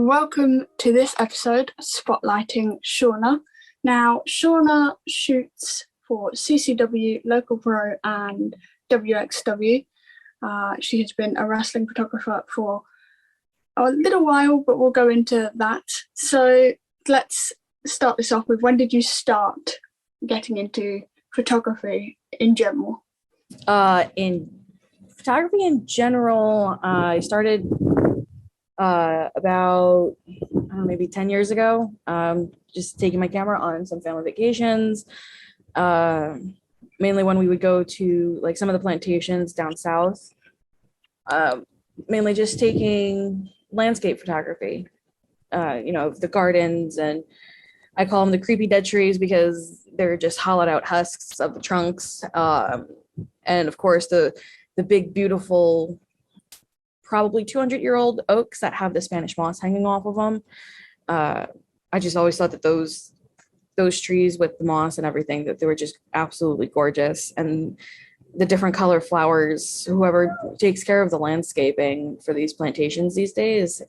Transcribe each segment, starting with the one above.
Welcome to this episode, spotlighting Shauna. Now, Shauna shoots for CCW, Local Pro, and WXW. She has been a wrestling photographer for a little while, but we'll go into that. So let's start this off with, when did you start getting into photography in general? In photography in general, I started about maybe 10 years ago, just taking my camera on some family vacations, mainly when we would go to like some of the plantations down south, mainly just taking landscape photography, the gardens, and I call them the creepy dead trees because they're just hollowed out husks of the trunks, and of course the big beautiful probably 200-year-old oaks that have the Spanish moss hanging off of them. I just always thought that those trees with the moss and everything, that they were just absolutely gorgeous. And the different color flowers, whoever takes care of the landscaping for these plantations these days,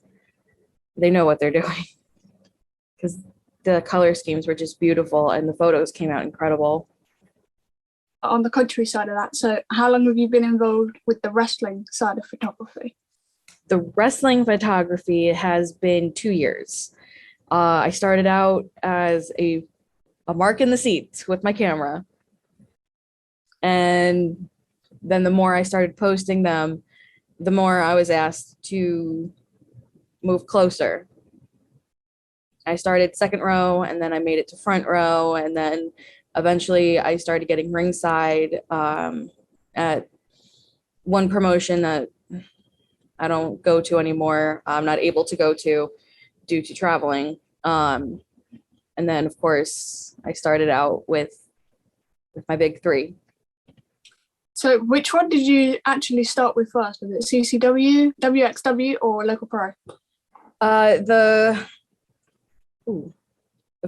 they know what they're doing, because the color schemes were just beautiful and the photos came out incredible. On the countryside of that, so how long have you been involved with the wrestling side of photography? The wrestling photography has been 2 years. I started out as a mark in the seats with my camera. And then the more I started posting them, the more I was asked to move closer. I started second row, and then I made it to front row, and then eventually I started getting ringside at one promotion that I don't go to anymore. I'm not able to go to due to traveling. And then, of course, I started out with my big three. So which one did you actually start with first? Was it CCW, WXW, or Local Pro? The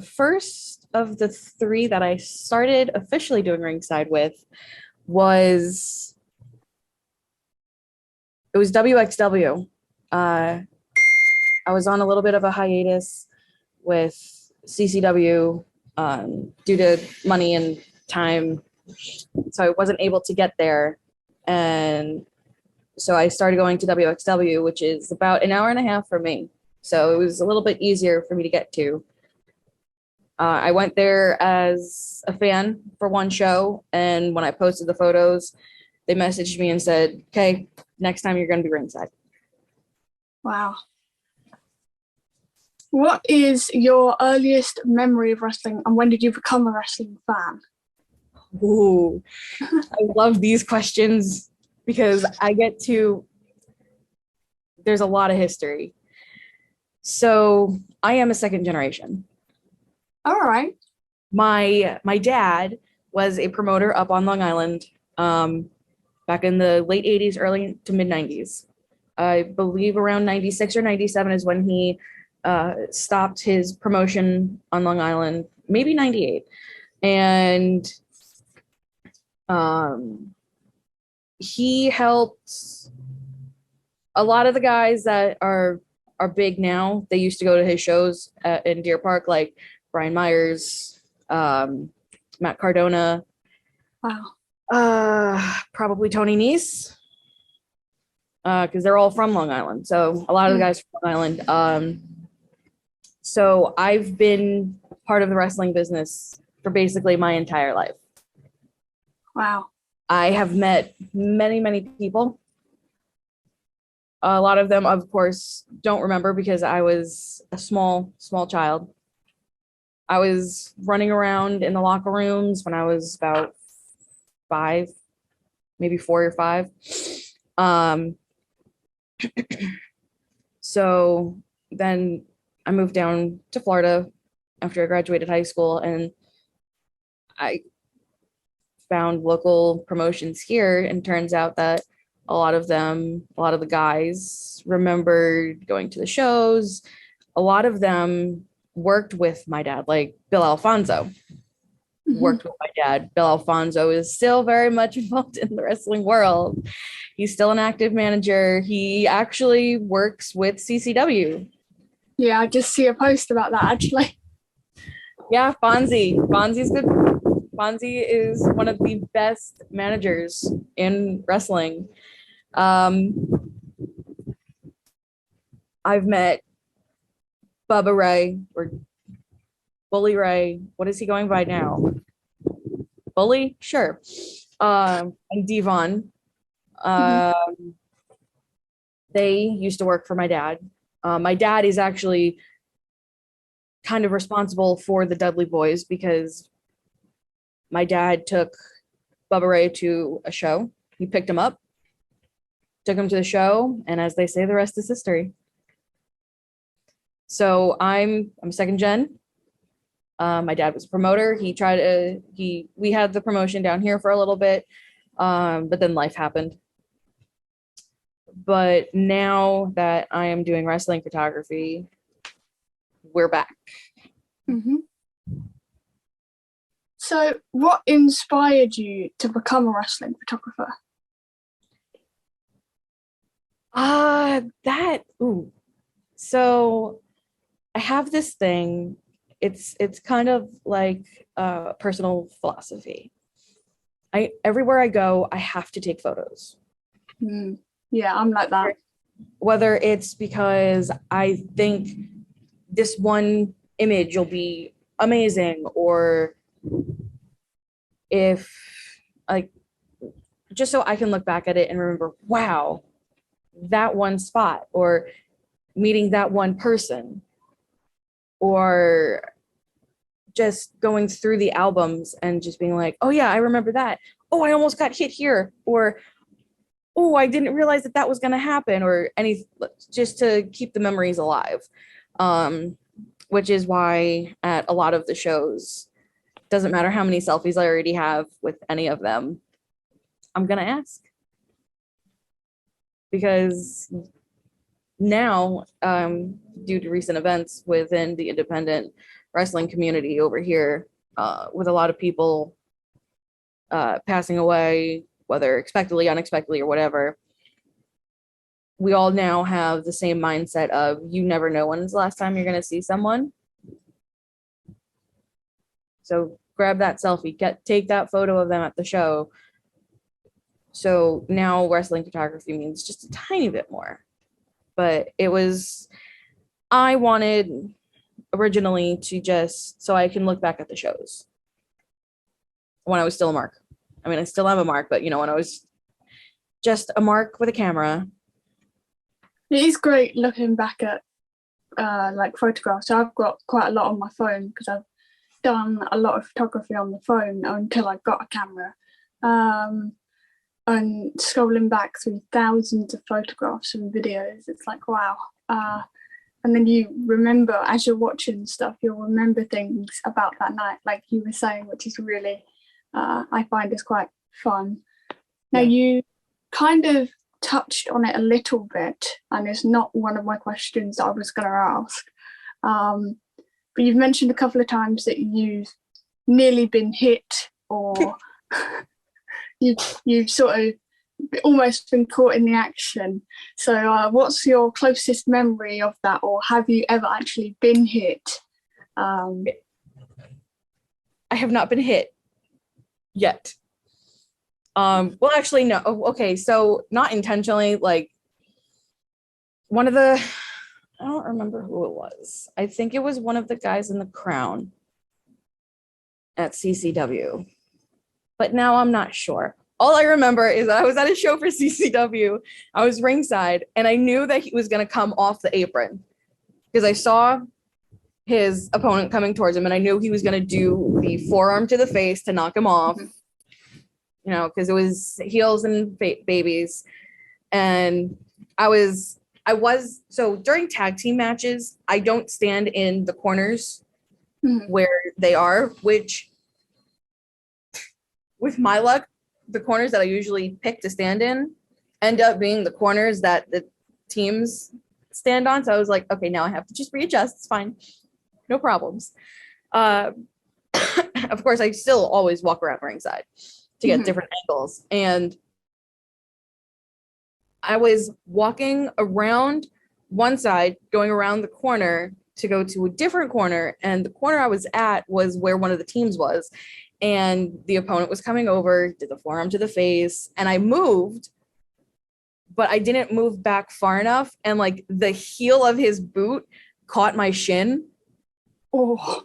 first of the three that I started officially doing ringside with was WXW. I was on a little bit of a hiatus with CCW due to money and time, so I wasn't able to get there, and so I started going to WXW, which is about an hour and a half for me, so it was a little bit easier for me to get to. I went there as a fan for one show, and when I posted the photos, they messaged me and said, okay, next time you're going to be ringside. Wow. What is your earliest memory of wrestling, and when did you become a wrestling fan? Ooh, I love these questions because there's a lot of history. So I am a second generation. All right. My dad was a promoter up on Long Island back in the late 80s, early to mid 90s. I believe around 96 or 97 is when he stopped his promotion on Long Island, maybe 98. And he helped a lot of the guys that are big now. They used to go to his shows in Deer Park, like Brian Myers, Matt Cardona. Wow. Probably Tony Nese, because they're all from Long Island. So a lot of the guys from Long Island. So I've been part of the wrestling business for basically my entire life. Wow. I have met many, many people. A lot of them, of course, don't remember because I was a small child. I was running around in the locker rooms when I was about 5, maybe 4 or 5. So then I moved down to Florida after I graduated high school, and I found local promotions here, and turns out that a lot of the guys remembered going to the shows. A lot of them worked with my dad, like Bill Alfonso. Worked with my dad. Bill Alfonso is still very much involved in the wrestling world. He's still an active manager. He actually works with CCW. Yeah, I just see a post about that actually. Yeah, Fonzie. Fonzie's good. Fonzie is one of the best managers in wrestling. I've met Bubba Ray or Bully Ray. What is he going by now? Bully? Sure. And Devon. Mhm. They used to work for my dad. My dad is actually kind of responsible for the Dudley Boys because my dad took Bubba Ray to a show. He picked him up, took him to the show, and as they say, the rest is history. So I'm second gen. My dad was a promoter. We had the promotion down here for a little bit, but then life happened. But now that I am doing wrestling photography, we're back. Mhm. So, what inspired you to become a wrestling photographer? So I have this thing. It's kind of like a personal philosophy. Everywhere I go, I have to take photos. Mm. Yeah, I'm like that. Whether it's because I think this one image will be amazing, or if like just so I can look back at it and remember, wow, that one spot, or meeting that one person, or just going through the albums and just being like, oh yeah, I remember that. Oh, I almost got hit here, or oh, I didn't realize that was going to happen, or any, just to keep the memories alive. Which is why at a lot of the shows, doesn't matter how many selfies I already have with any of them, I'm going to ask. Because now, due to recent events within the independent wrestling community over here, with a lot of people passing away, whether expectedly, unexpectedly, or whatever, we all now have the same mindset of you never know when's the last time you're going to see someone. So grab that selfie, take that photo of them at the show. So now wrestling photography means just a tiny bit more. But I wanted originally to just so I can look back at the shows when I was still a mark. I mean, I still am a mark, but when I was just a mark with a camera. It is great looking back at like photographs. So I've got quite a lot on my phone because I've done a lot of photography on the phone until I got a camera. And scrolling back through thousands of photographs and videos, it's like, wow. And then you remember, as you're watching stuff, you'll remember things about that night, like you were saying, which is really, I find is quite fun. Now, you kind of touched on it a little bit, and it's not one of my questions that I was going to ask. But you've mentioned a couple of times that you've nearly been hit, or you've sort of almost been caught in the action. So what's your closest memory of that, or have you ever actually been hit? I have not been hit yet. Well, actually, no. Okay, so not intentionally, like one of the, I don't remember who it was. I think it was one of the guys in the Crown at CCW, but now I'm not sure. All I remember is that I was at a show for CCW. I was ringside, and I knew that he was going to come off the apron because I saw his opponent coming towards him, and I knew he was going to do the forearm to the face to knock him off. Because it was heels and babies. And I was so during tag team matches, I don't stand in the corners where they are, which with my luck, the corners that I usually pick to stand in end up being the corners that the teams stand on. So I was like, okay, now I have to just readjust. It's fine. No problems. Of course, I still always walk around ringside to get different angles. And I was walking around one side, going around the corner to go to a different corner. And the corner I was at was where one of the teams was. And the opponent was coming over, did the forearm to the face, and I moved, but I didn't move back far enough. And like the heel of his boot caught my shin. Oh.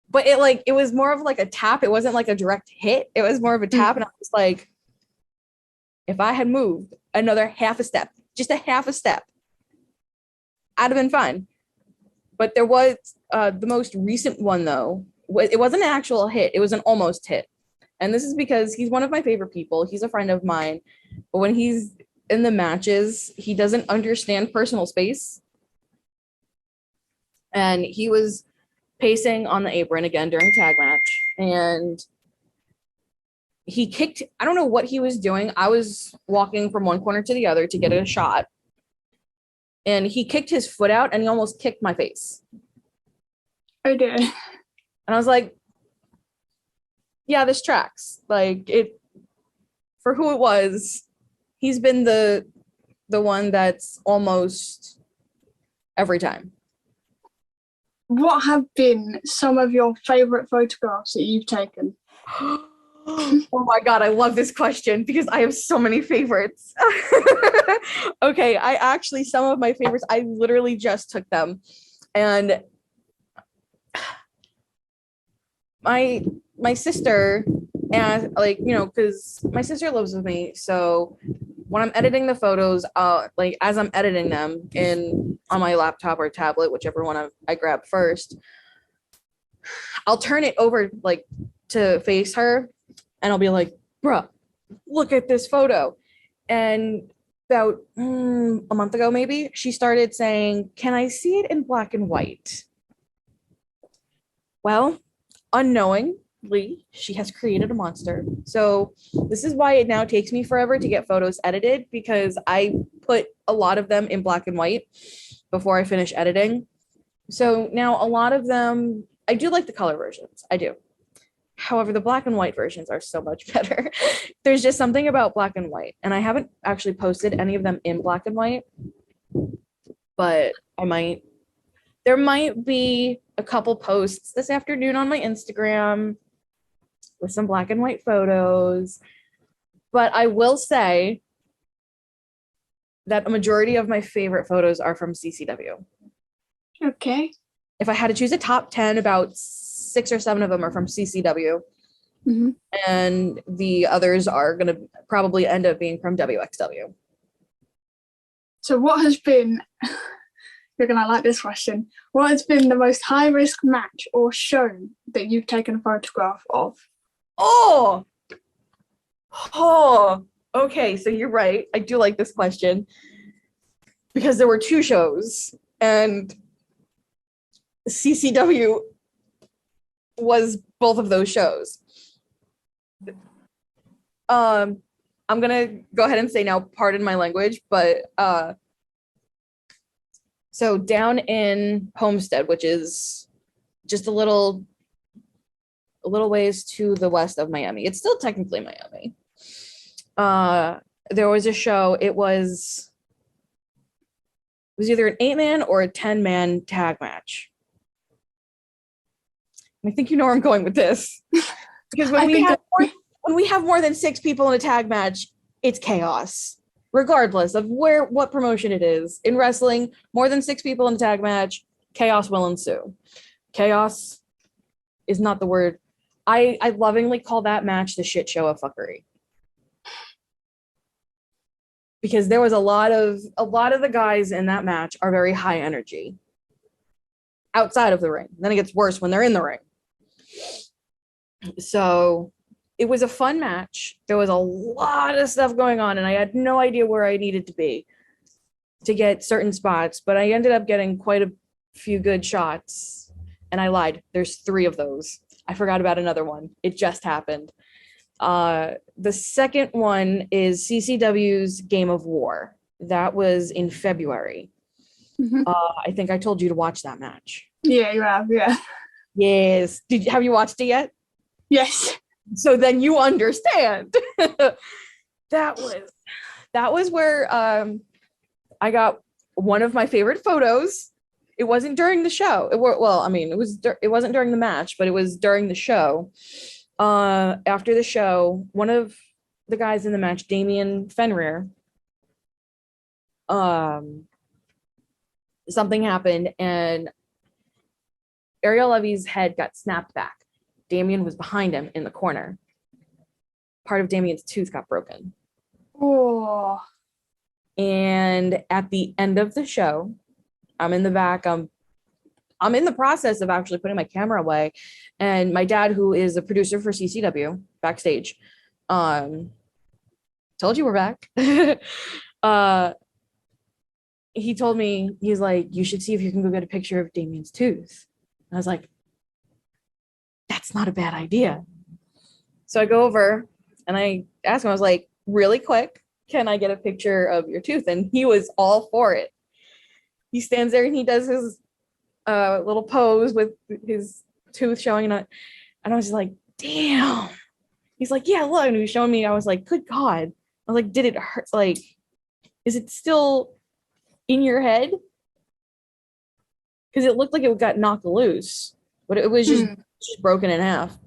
But it was more of like a tap. It wasn't like a direct hit. It was more of a tap. And I was like, if I had moved another half a step, just a half a step, I'd have been fine. But there was the most recent one, though. It wasn't an actual hit. It was an almost hit. And this is because he's one of my favorite people. He's a friend of mine. But when he's in the matches, he doesn't understand personal space. And he was pacing on the apron again during a tag match. And he kicked, I don't know what he was doing. I was walking from one corner to the other to get a shot. And he kicked his foot out and he almost kicked my face. Oh dear. And I was like, yeah, this tracks. Like, it, for who it was, he's been the one that's almost every time. What have been some of your favorite photographs that you've taken? Oh my God, I love this question because I have so many favorites. Okay, some of my favorites, I literally just took them. And my sister, and like, you know, because my sister lives with me, so when I'm editing the photos, like as I'm editing them on my laptop or tablet, whichever one I grab first, I'll turn it over like to face her, and I'll be like, bruh, look at this photo. And about a month ago, maybe, she started saying, can I see it in black and white? Well, unknowingly, she has created a monster. So this is why it now takes me forever to get photos edited, because I put a lot of them in black and white before I finish editing. So now a lot of them, I do like the color versions. I do. However, the black and white versions are so much better. There's just something about black and white. And I haven't actually posted any of them in black and white, but there might be a couple posts this afternoon on my Instagram with some black and white photos. But I will say that a majority of my favorite photos are from CCW. Okay. If I had to choose a top 10, about 6 or 7 of them are from CCW. Mm-hmm. And the others are going to probably end up being from WXW. So what has been, you're going to like this question, what has been the most high-risk match or show that you've taken a photograph of? Oh, okay. So you're right. I do like this question because there were 2 shows and CCW was both of those shows. I'm gonna go ahead and say now, pardon my language, but so down in Homestead, which is just a little ways to the west of Miami. It's still technically Miami. There was a show. It was either an 8-man or a 10-man tag match. I think you know where I'm going with this. Because when we have more than 6 people in a tag match, it's chaos. Regardless of what promotion it is. In wrestling, more than 6 people in a tag match, chaos will ensue. Chaos is not the word. I lovingly call that match the shit show of fuckery. Because there was a lot of the guys in that match are very high energy. Outside of the ring. Then it gets worse when they're in the ring. So it was a fun match. There was a lot of stuff going on, and I had no idea where I needed to be to get certain spots, but I ended up getting quite a few good shots, and I lied. There's 3 of those. I forgot about another one. It just happened. The second one is CCW's Game of War. That was in February. Mm-hmm. I think I told you to watch that match. Yeah, you have, yeah. Yes. Have you watched it yet? Yes. So then you understand. That was where I got one of my favorite photos. It wasn't during the show. It wasn't during the match, but it was during the show. After the show, one of the guys in the match, Damian Fenrir, something happened and Ariel Levy's head got snapped back. Damian was behind him in the corner. Part of Damian's tooth got broken. Oh. And at the end of the show, I'm in the back. I'm in the process of actually putting my camera away. And my dad, who is a producer for CCW backstage, told you we're back. He told me, he's like, you should see if you can go get a picture of Damian's tooth. And I was like, that's not a bad idea. So I go over and I asked him, I was like, really quick, can I get a picture of your tooth? And he was all for it. He stands there and he does his little pose with his tooth showing. And I was like, damn. He's like, yeah, look. And he was showing me. I was like, good God. I was like, did it hurt? Like, is it still in your head? Because it looked like it got knocked loose, but it was just broken in half.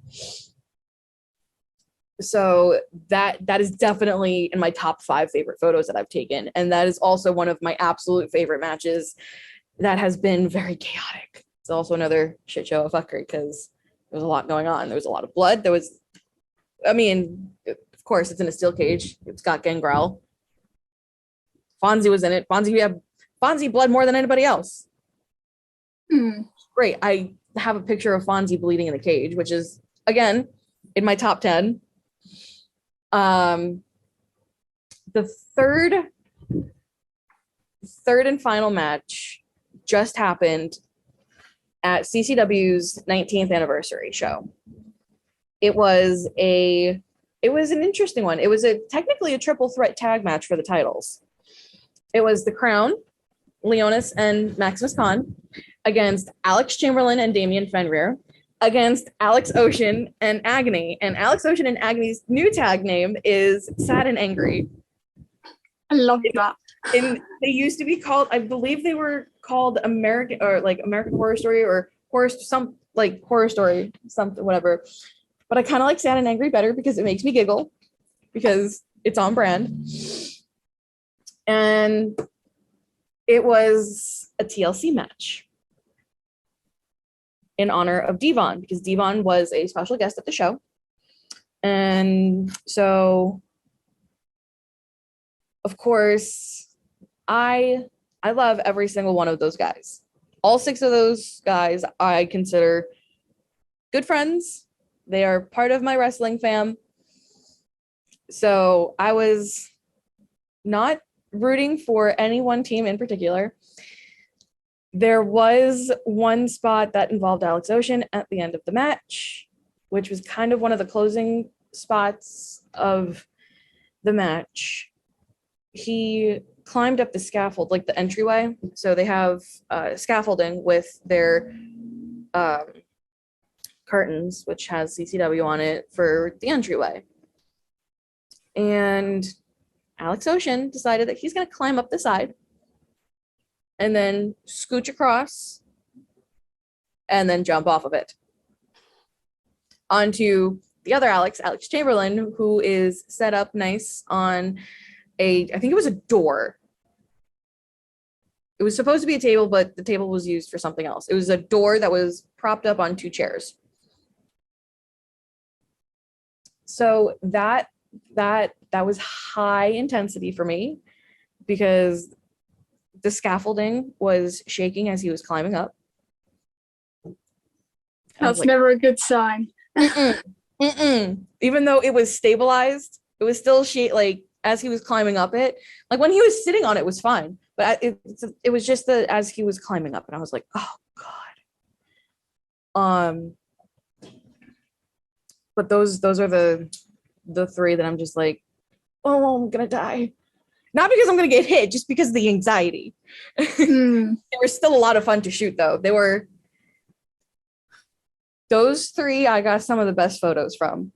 So that is definitely in my top 5 favorite photos that I've taken. And that is also one of my absolute favorite matches that has been very chaotic. It's also another shit show of fuckery because there was a lot going on. There was a lot of blood. Of course, it's in a steel cage. It's got Gangrel. Fonzie was in it. Fonzie bled more than anybody else. Great. I have a picture of Fonzie bleeding in the cage, which is, again, in my top 10. The third and final match just happened at CCW's 19th anniversary show. It was an interesting one. It was technically a triple threat tag match for the titles. It was the Crown, Leonis and Maximus Khan against Alex Chamberlain and Damian Fenrir against Alex Ocean and Agony. And Alex Ocean and Agony's new tag name is Sad and Angry. I love that. And they used to be called, I believe they were called American Horror Story or Horror Story, something, whatever. But I kind of like Sad and Angry better because it makes me giggle because it's on brand. And it was a TLC match in honor of Devon because Devon was a special guest at the show. And so, of course, I love every single one of those guys. All 6 of those guys I consider good friends. They are part of my wrestling fam. So I was not rooting for any one team in particular. There was one spot that involved Alex Ocean at the end of the match, which was kind of one of the closing spots of the match. He climbed up the scaffold, like the entryway. So they have scaffolding with their curtains, which has CCW on it for the entryway. And Alex Ocean decided that he's going to climb up the side and then scooch across and then jump off of it onto the other Alex Chamberlain, who is set up nice on I think it was a door. It was supposed to be a table, but the table was used for something else. It was a door that was propped up on 2 chairs. So that was high intensity for me because the scaffolding was shaking as he was climbing up. That's never a good sign. Even though it was stabilized, it was still as he was climbing up it. Like when he was sitting on it was fine, but it was just as he was climbing up, and I was like, oh God. But those are the 3 that I'm just like, oh, I'm gonna die. Not because I'm gonna get hit, just because of the anxiety. They were still a lot of fun to shoot, though. Those 3 I got some of the best photos from.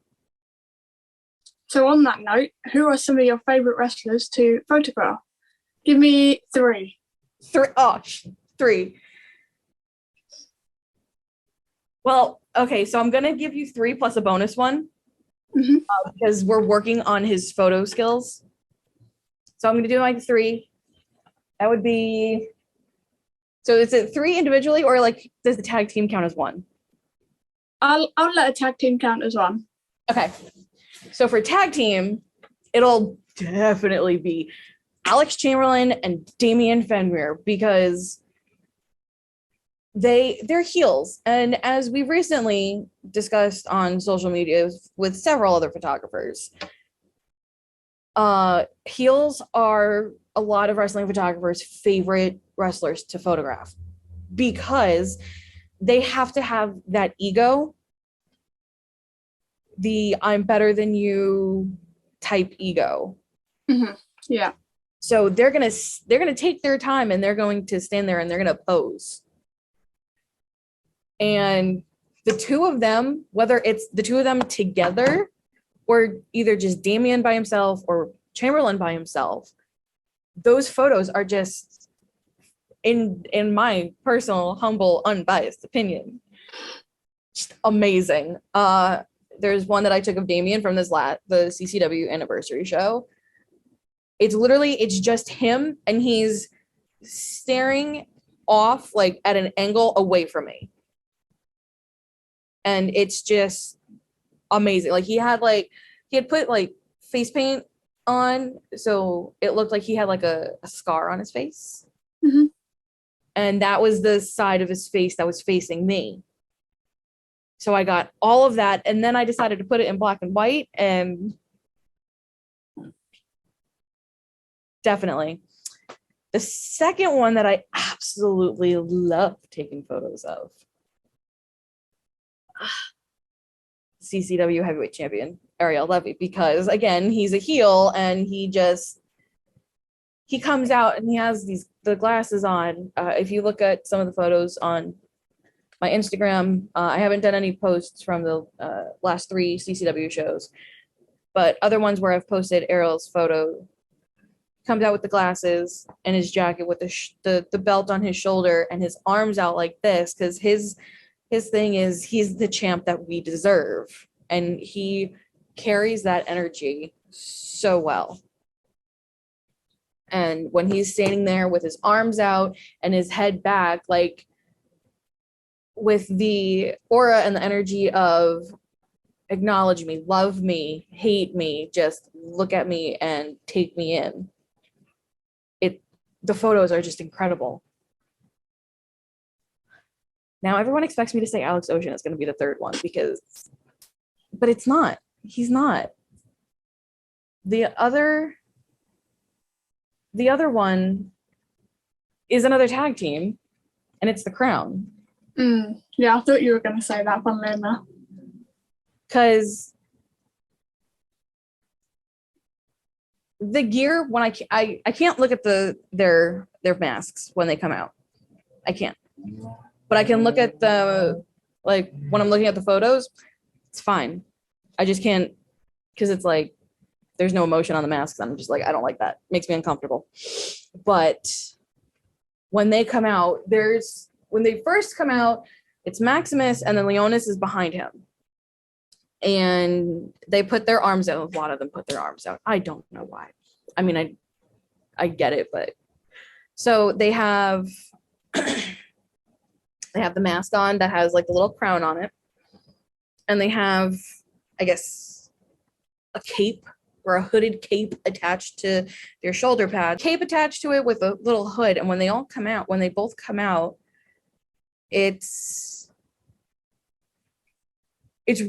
So on that note, who are some of your favorite wrestlers to photograph? Give me 3. Three. Oh, three. Well, okay, so I'm gonna give you three plus a bonus one Mhm. because we're working on his photo skills. So I'm gonna do like three. That would be. So is it three individually, or like does the tag team count as one? I'll let a tag team count as one. Okay. So for tag team, it'll definitely be Alex Chamberlain and Damian Fenrir because they're heels. And as we've recently discussed on social media with several other photographers, heels are a lot of wrestling photographers' favorite wrestlers to photograph because they have to have that ego, the I'm better than you type ego. Mhm. Yeah. So they're gonna take their time and they're going to stand there and they're gonna pose. And the two of them, whether it's the two of them together or either just Damian by himself or Chamberlain by himself, those photos are just in my personal, humble, unbiased opinion, just amazing. There's one that I took of Damian from the CCW anniversary show. It's just him and he's staring off like at an angle away from me. And it's just amazing. Like he had put like face paint on, so it looked like he had like a scar on his face. Mhm. And that was the side of his face that was facing me. So I got all of that, and then I decided to put it in black and white, and definitely. The second one that I absolutely love taking photos of, CCW heavyweight champion Ariel Levy, because again, he's a heel and he comes out and he has the glasses on. If you look at some of the photos on my Instagram, I haven't done any posts from the last three CCW shows, but other ones where I've posted Ariel's photo, comes out with the glasses and his jacket with the belt on his shoulder and his arms out like this because his thing is he's the champ that we deserve, and he carries that energy so well. And when he's standing there with his arms out and his head back, like with the aura and the energy of acknowledge me, love me, hate me, just look at me and take me in. The photos are just incredible. Now everyone expects me to say Alex Ocean is going to be the third one but it's not. He's not. The other one is another tag team, and it's the Crown. Yeah, I thought you were going to say that one, Luna. Because the gear, when I can't look at their masks when they come out. I can't. But I can look at like when I'm looking at the photos, it's fine. I just can't, because it's like there's no emotion on the masks. I'm just like, I don't like that. It makes me uncomfortable. But when they come out, when they first come out, it's Maximus and then Leonis is behind him. And they put their arms out. A lot of them put their arms out. I don't know why. I mean, I get it, but so they have the mask on that has like a little crown on it. And they have, I guess, a cape or a hooded cape attached to their shoulder pad. Cape attached to it with a little hood. And when they both come out, it's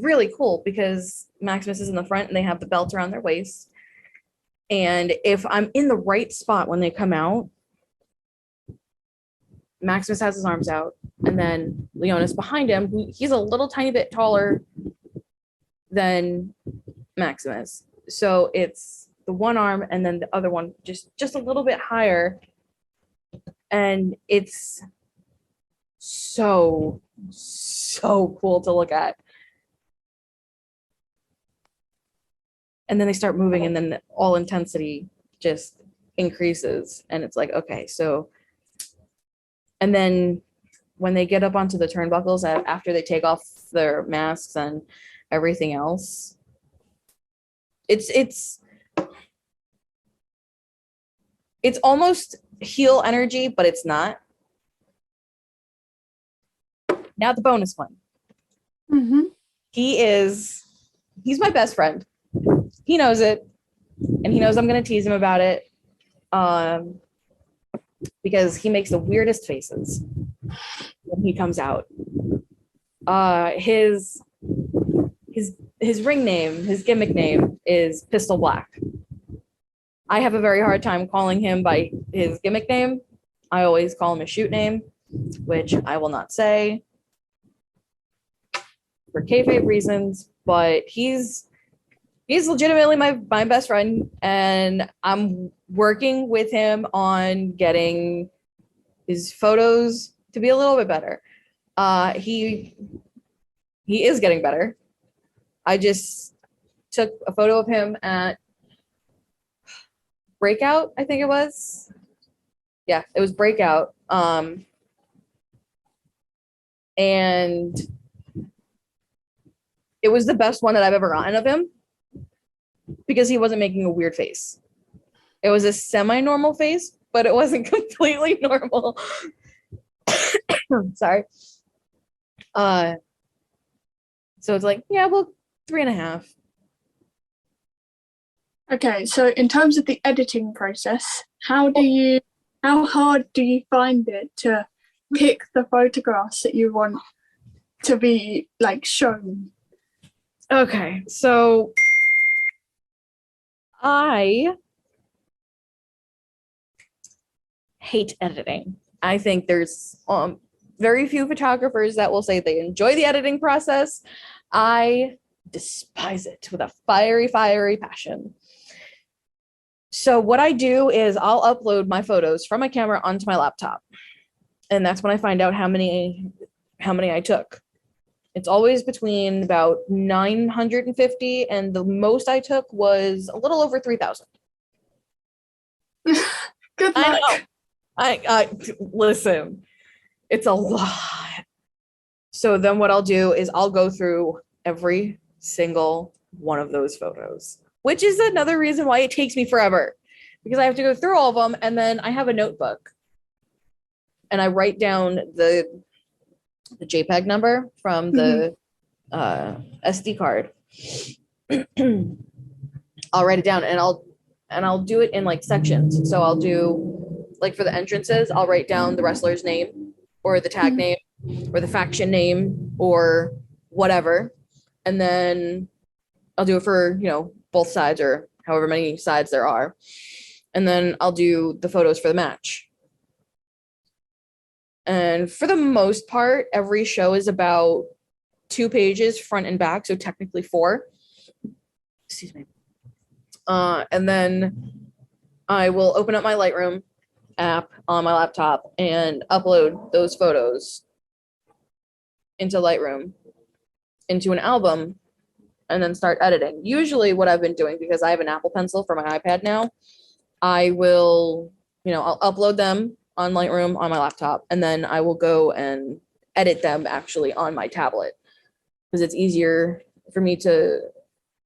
really cool because Maximus is in the front and they have the belt around their waist. And if I'm in the right spot when they come out, Maximus has his arms out, and then Leonis behind him, he's a little tiny bit taller than Maximus. So it's the one arm and then the other one just a little bit higher. And it's so cool to look at. And then they start moving and then all intensity just increases. And it's like, okay, so And then when they get up onto the turnbuckles after they take off their masks and everything else, it's almost heel energy, but it's not. Now the bonus one. Mm-hmm. He's my best friend. He knows it, and he knows I'm gonna tease him about it. Because he makes the weirdest faces when he comes out. His ring name, his gimmick name is Pistol Black. I have a very hard time calling him by his gimmick name. I always call him his shoot name, which I will not say for kayfabe reasons, but he's legitimately my best friend, and I'm working with him on getting his photos to be a little bit better. He is getting better. I just took a photo of him at Breakout, I think it was. Yeah, it was Breakout. And it was the best one that I've ever gotten of him because he wasn't making a weird face. It was a semi-normal face, but it wasn't completely normal. Sorry. So it's like, yeah, well, 3.5. Okay, so in terms of the editing process, how hard do you find it to pick the photographs that you want to be like shown? Okay, so I hate editing. I think there's very few photographers that will say they enjoy the editing process. I despise it with a fiery, fiery passion. So what I do is I'll upload my photos from my camera onto my laptop. And that's when I find out how many I took. It's always between about 950 and the most I took was a little over 3,000. Good luck. I know. I listen, it's a lot. So then what I'll do is I'll go through every single one of those photos, which is another reason why it takes me forever, because I have to go through all of them, and then I have a notebook and I write down the JPEG number from the SD card. I'll write it down and I'll do it in like sections. So I'll do like for the entrances, I'll write down the wrestler's name or the tag name or the faction name or whatever. And then I'll do it for, both sides or however many sides there are. And then I'll do the photos for the match. And for the most part, every show is about 2 pages front and back, so technically 4. Excuse me. And then I will open up my Lightroom app on my laptop and upload those photos into Lightroom, into an album, and then start editing. Usually what I've been doing, because I have an Apple Pencil for my iPad now, I will, I'll upload them on Lightroom on my laptop, and then I will go and edit them actually on my tablet, because it's easier for me to,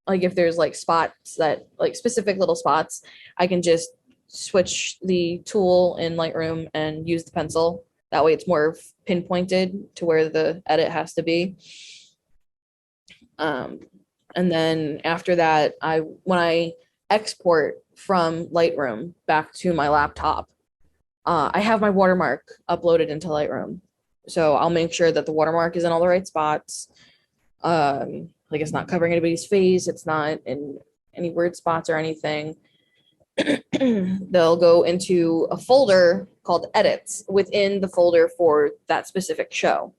like, if there's like spots that, like specific little spots, I can just switch the tool in Lightroom and use the pencil. That way it's more pinpointed to where the edit has to be. And then after that, when I export from Lightroom back to my laptop, I have my watermark uploaded into Lightroom. So I'll make sure that the watermark is in all the right spots. Like it's not covering anybody's face. It's not in any weird spots or anything. They'll go into a folder called edits within the folder for that specific show.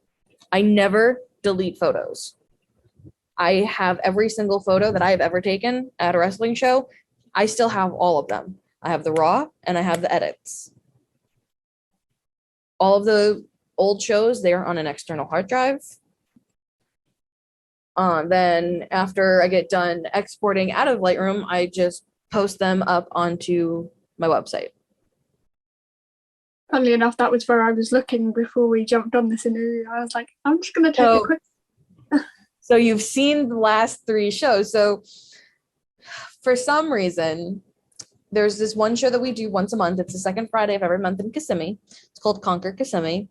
I never delete photos. I have every single photo that I have ever taken at a wrestling show. I still have all of them. I have the raw and I have the edits. All of the old shows, they are on an external hard drive. Then after I get done exporting out of Lightroom, I just post them up onto my website. Funnily enough, that was where I was looking before we jumped on this interview. I was like, I'm just going to take a quick. So you've seen the last 3 shows. So for some reason, there's this one show that we do once a month. It's the second Friday of every month in Kissimmee. It's called Conquer Kissimmee.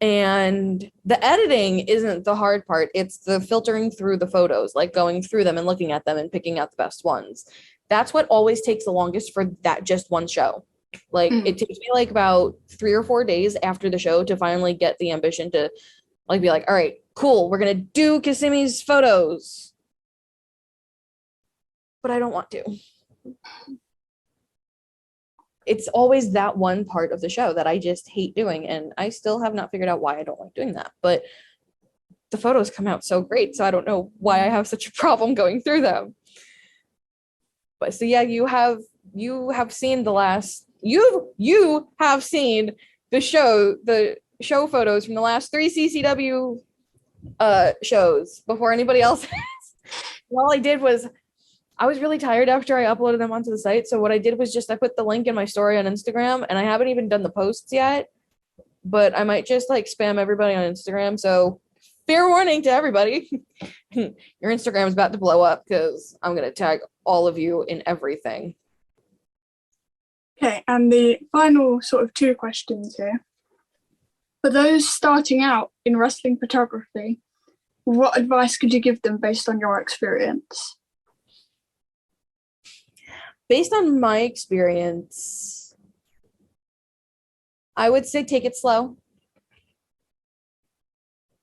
And the editing isn't the hard part. It's the filtering through the photos, like going through them and looking at them and picking out the best ones. That's what always takes the longest for that just one show. Like it takes me like about 3 or 4 days after the show to finally get the ambition to like be like, all right, cool, we're gonna do Kissimmee's photos. But I don't want to. It's always that one part of the show that I just hate doing. And I still have not figured out why I don't like doing that. But the photos come out so great. So I don't know why I have such a problem going through them. But so yeah, you have seen the last, you have seen the show photos from the last 3 CCW shows before anybody else has. All I did was I was really tired after I uploaded them onto the site. So what I did was just I put the link in my story on Instagram, and I haven't even done the posts yet, but I might just like spam everybody on Instagram. So fair warning to everybody. Your Instagram is about to blow up because I'm going to tag all of you in everything. Okay, and the final sort of 2 questions here. For those starting out in wrestling photography, what advice could you give them based on your experience? Based on my experience, I would say take it slow.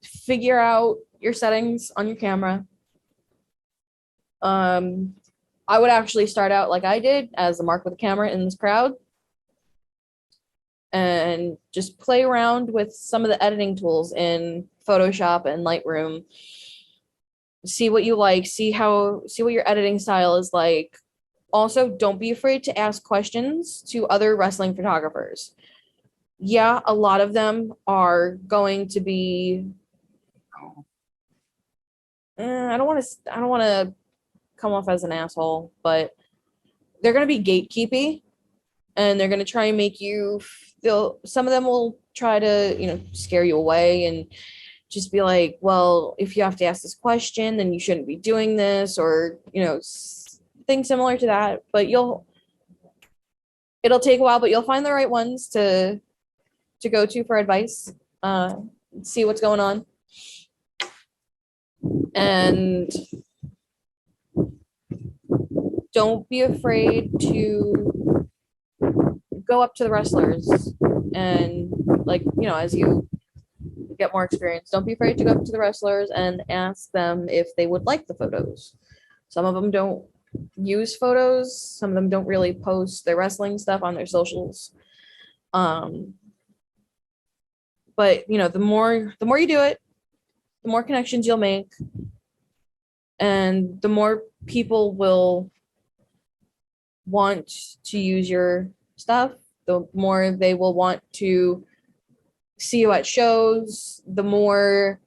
Figure out your settings on your camera. I would actually start out like I did as a mark with a camera in this crowd and just play around with some of the editing tools in Photoshop and Lightroom. See what you like, see what your editing style is like. Also, don't be afraid to ask questions to other wrestling photographers. Yeah, a lot of them are going to be I don't want to come off as an asshole, but they're going to be gatekeepy and they're going to try and make you feel, some of them will try to, scare you away and just be like, well, if you have to ask this question, then you shouldn't be doing this, or, things similar to that. But it'll take a while, but you'll find the right ones to go to for advice, see what's going on. And don't be afraid to go up to the wrestlers and as you get more experience, don't be afraid to go up to the wrestlers and ask them if they would like the photos. Some of them don't use photos. Some of them don't really post their wrestling stuff on their socials. But the more you do it, the more connections you'll make, and the more people will want to use your stuff, the more they will want to see you at shows, the more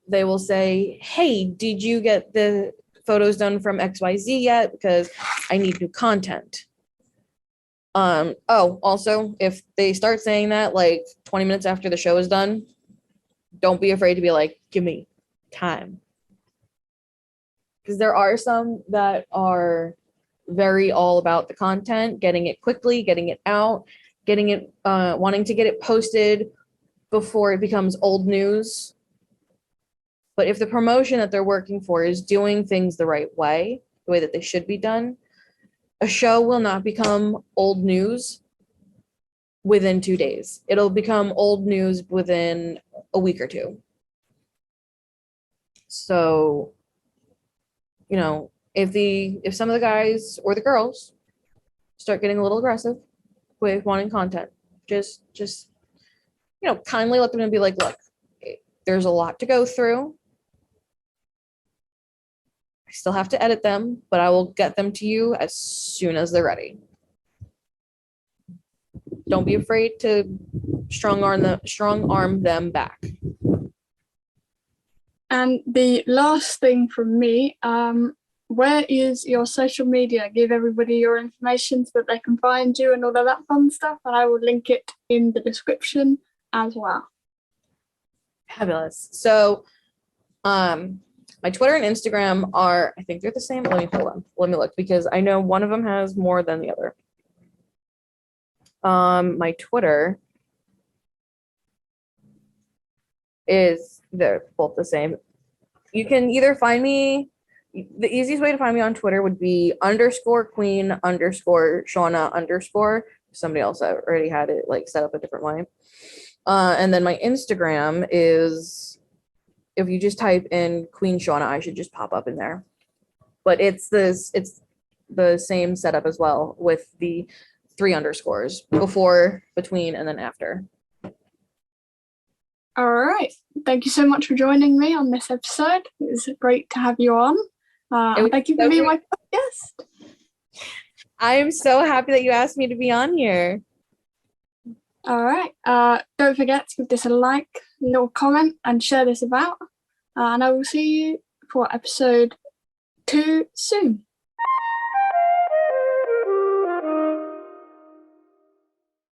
they will say, hey, did you get the photos done from XYZ yet? Because I need new content. Also, if they start saying that like 20 minutes after the show is done, don't be afraid to be like, give me time. Because there are some that are very all about the content, getting it quickly, getting it out, getting it, wanting to get it posted before it becomes old news. But if the promotion that they're working for is doing things the right way, the way that they should be done, a show will not become old news within 2 days. It'll become old news within a week or 2. So, if some of the guys or the girls start getting a little aggressive with wanting content, just kindly let them and be like, look, there's a lot to go through. I still have to edit them, but I will get them to you as soon as they're ready. Don't be afraid to strong arm them back. And the last thing from me, where is your social media? Give everybody your information so that they can find you and all of that fun stuff. And I will link it in the description as well. Fabulous. So, my Twitter and Instagram are, I think they're the same. Let me look because I know one of them has more than the other. My Twitter they're both the same. You can either find me, the easiest way to find me on Twitter would be _Queen_Shauna_. Somebody else already had it like set up a different way. And then my Instagram is, if you just type in Queen Shauna, I should just pop up in there. But it's the same setup as well with the 3 underscores before, between, and then after. All right. Thank you so much for joining me on this episode. It was great to have you on. Thank you for being my guest. I'm so happy that you asked me to be on here. All right. Don't forget to give this a like, little comment, and share this about. And I will see you for episode 2 soon.